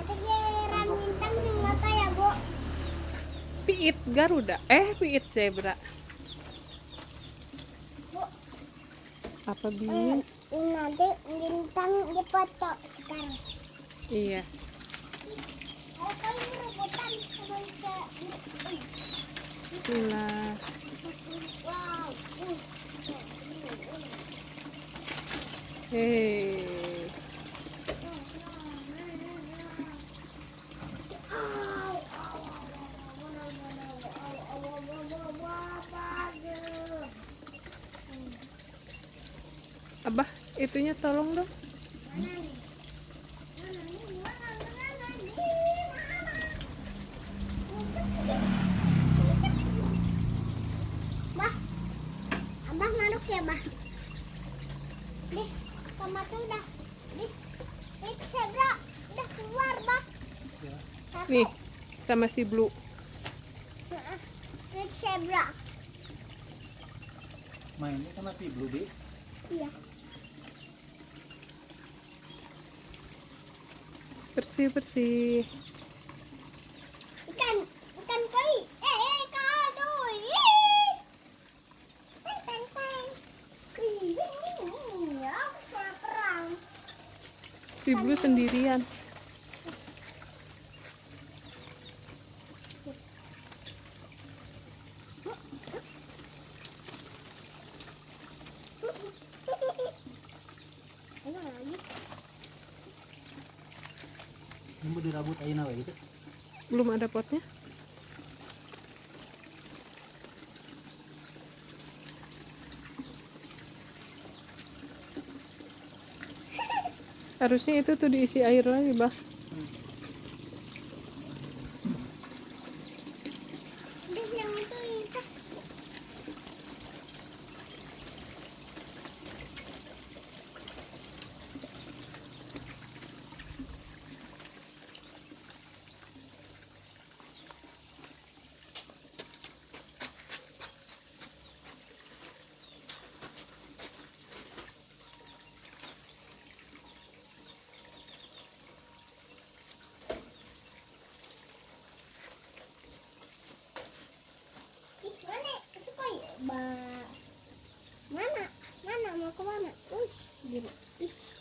Kegeran bintang yang mata ya, Bu. Piit Garuda. Piit zebra. Bu, Apa Bin? nanti bintang dipoto sekarang. Iya. Kalau ini rebutan sama Bismillah. wow. Hei. Abah, itunya tolong dong. Bah, abah manuk ya, Bah. Nih, tomat udah. Nih, zebra udah keluar, Bah. Satu. Nih, sama si Blue. Nih, zebra. Mainnya sama si Blue Bee. Iya. Bersih-bersih. Ikan koi. Kadoi. Teng teng. Ya, perang. Si Blue sendirian. Ayo lagi. Ini mau dirabut aja nawe gitu. Belum ada potnya. Harusnya itu tuh diisi air lagi, Bah. Udah yang itu itu. Mana? Suka ya? Mana? Mana mau ke mana? Ush, gitu. Ish.